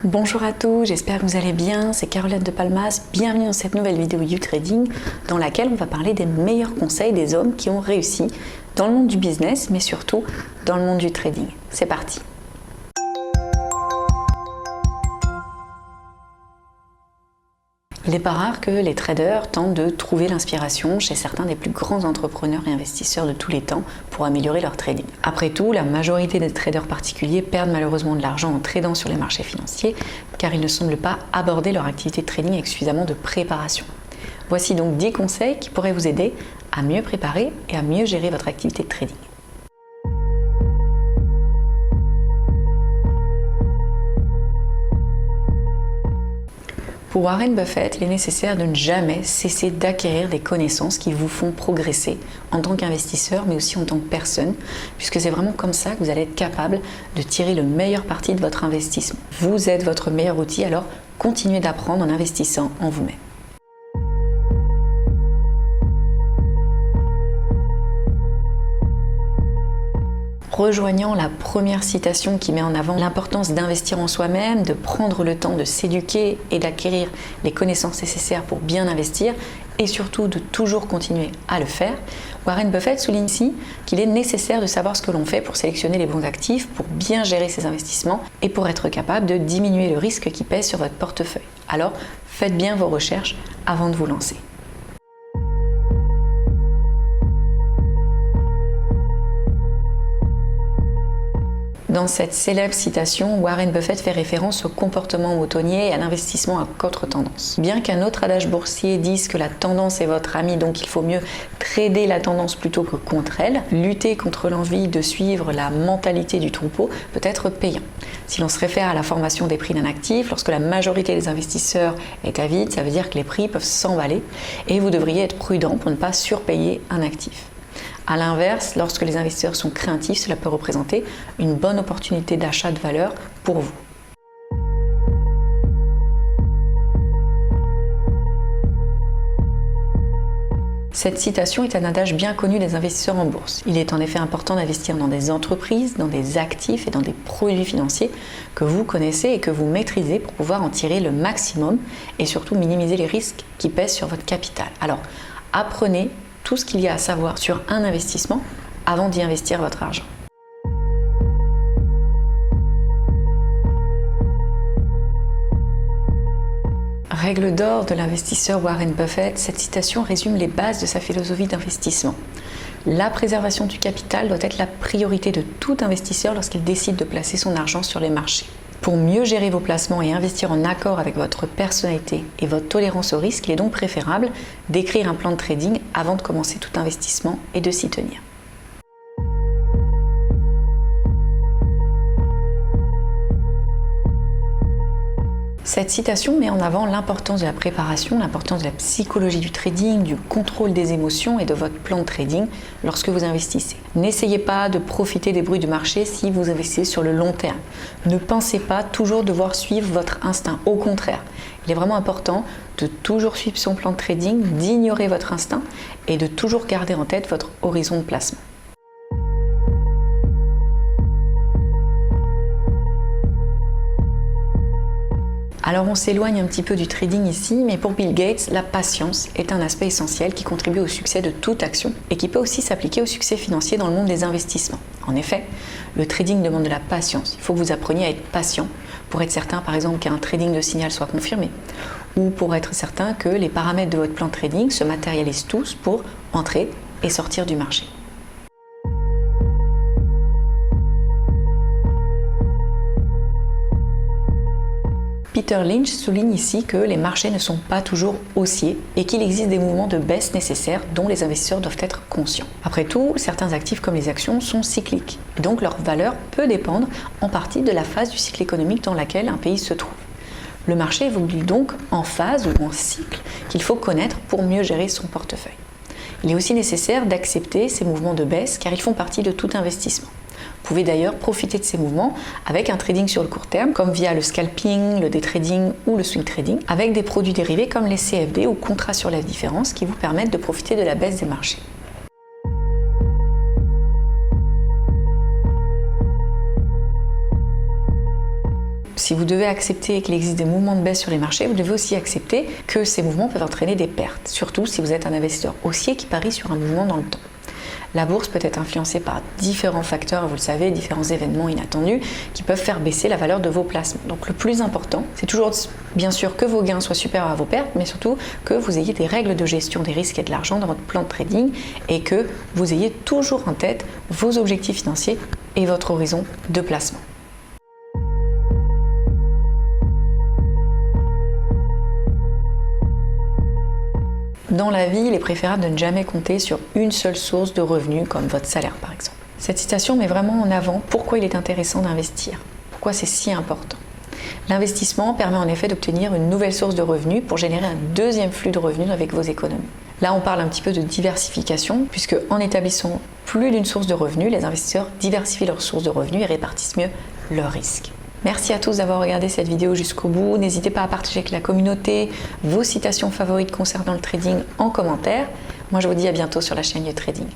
Bonjour à tous, j'espère que vous allez bien, c'est Caroline de Palmas, bienvenue dans cette nouvelle vidéo YouTrading dans laquelle on va parler des meilleurs conseils des hommes qui ont réussi dans le monde du business mais surtout dans le monde du trading. C'est parti! Il n'est pas rare que les traders tentent de trouver l'inspiration chez certains des plus grands entrepreneurs et investisseurs de tous les temps pour améliorer leur trading. Après tout, la majorité des traders particuliers perdent malheureusement de l'argent en tradant sur les marchés financiers car ils ne semblent pas aborder leur activité de trading avec suffisamment de préparation. Voici donc 10 conseils qui pourraient vous aider à mieux préparer et à mieux gérer votre activité de trading. Pour Warren Buffett, il est nécessaire de ne jamais cesser d'acquérir des connaissances qui vous font progresser en tant qu'investisseur, mais aussi en tant que personne, puisque c'est vraiment comme ça que vous allez être capable de tirer le meilleur parti de votre investissement. Vous êtes votre meilleur outil, alors continuez d'apprendre en investissant en vous-même. Rejoignant la première citation qui met en avant l'importance d'investir en soi-même, de prendre le temps de s'éduquer et d'acquérir les connaissances nécessaires pour bien investir et surtout de toujours continuer à le faire, Warren Buffett souligne ici qu'il est nécessaire de savoir ce que l'on fait pour sélectionner les bons actifs, pour bien gérer ses investissements et pour être capable de diminuer le risque qui pèse sur votre portefeuille. Alors, faites bien vos recherches avant de vous lancer. Dans cette célèbre citation, Warren Buffett fait référence au comportement moutonnier et à l'investissement à contre-tendance. Bien qu'un autre adage boursier dise que la tendance est votre amie, donc il faut mieux trader la tendance plutôt que contre elle, lutter contre l'envie de suivre la mentalité du troupeau peut être payant. Si l'on se réfère à la formation des prix d'un actif, lorsque la majorité des investisseurs est avide, ça veut dire que les prix peuvent s'emballer et vous devriez être prudent pour ne pas surpayer un actif. A l'inverse, lorsque les investisseurs sont craintifs, cela peut représenter une bonne opportunité d'achat de valeur pour vous. Cette citation est un adage bien connu des investisseurs en bourse. Il est en effet important d'investir dans des entreprises, dans des actifs et dans des produits financiers que vous connaissez et que vous maîtrisez pour pouvoir en tirer le maximum et surtout minimiser les risques qui pèsent sur votre capital. Alors, apprenez tout ce qu'il y a à savoir sur un investissement avant d'y investir votre argent. Règle d'or de l'investisseur Warren Buffett, cette citation résume les bases de sa philosophie d'investissement. La préservation du capital doit être la priorité de tout investisseur lorsqu'il décide de placer son argent sur les marchés. Pour mieux gérer vos placements et investir en accord avec votre personnalité et votre tolérance au risque, il est donc préférable d'écrire un plan de trading avant de commencer tout investissement et de s'y tenir. Cette citation met en avant l'importance de la préparation, l'importance de la psychologie du trading, du contrôle des émotions et de votre plan de trading lorsque vous investissez. N'essayez pas de profiter des bruits du marché si vous investissez sur le long terme. Ne pensez pas toujours devoir suivre votre instinct. Au contraire, il est vraiment important de toujours suivre son plan de trading, d'ignorer votre instinct et de toujours garder en tête votre horizon de placement. Alors on s'éloigne un petit peu du trading ici, mais pour Bill Gates, la patience est un aspect essentiel qui contribue au succès de toute action et qui peut aussi s'appliquer au succès financier dans le monde des investissements. En effet, le trading demande de la patience. Il faut que vous appreniez à être patient pour être certain par exemple qu'un trading de signal soit confirmé ou pour être certain que les paramètres de votre plan de trading se matérialisent tous pour entrer et sortir du marché. Peter Lynch souligne ici que les marchés ne sont pas toujours haussiers et qu'il existe des mouvements de baisse nécessaires dont les investisseurs doivent être conscients. Après tout, certains actifs comme les actions sont cycliques, et donc leur valeur peut dépendre en partie de la phase du cycle économique dans laquelle un pays se trouve. Le marché évolue donc en phase ou en cycle qu'il faut connaître pour mieux gérer son portefeuille. Il est aussi nécessaire d'accepter ces mouvements de baisse car ils font partie de tout investissement. Vous pouvez d'ailleurs profiter de ces mouvements avec un trading sur le court terme, comme via le scalping, le day trading ou le swing trading, avec des produits dérivés comme les CFD ou contrats sur la différence qui vous permettent de profiter de la baisse des marchés. Si vous devez accepter qu'il existe des mouvements de baisse sur les marchés, vous devez aussi accepter que ces mouvements peuvent entraîner des pertes, surtout si vous êtes un investisseur haussier qui parie sur un mouvement dans le temps. La bourse peut être influencée par différents facteurs, vous le savez, différents événements inattendus qui peuvent faire baisser la valeur de vos placements. Donc le plus important, c'est toujours bien sûr que vos gains soient supérieurs à vos pertes, mais surtout que vous ayez des règles de gestion des risques et de l'argent dans votre plan de trading et que vous ayez toujours en tête vos objectifs financiers et votre horizon de placement. Dans la vie, il est préférable de ne jamais compter sur une seule source de revenus, comme votre salaire par exemple. Cette citation met vraiment en avant pourquoi il est intéressant d'investir, pourquoi c'est si important. L'investissement permet en effet d'obtenir une nouvelle source de revenus pour générer un deuxième flux de revenus avec vos économies. Là, on parle un petit peu de diversification, puisque en établissant plus d'une source de revenus, les investisseurs diversifient leurs sources de revenus et répartissent mieux leurs risques. Merci à tous d'avoir regardé cette vidéo jusqu'au bout. N'hésitez pas à partager avec la communauté vos citations favorites concernant le trading en commentaire. Moi, je vous dis à bientôt sur la chaîne du Trading.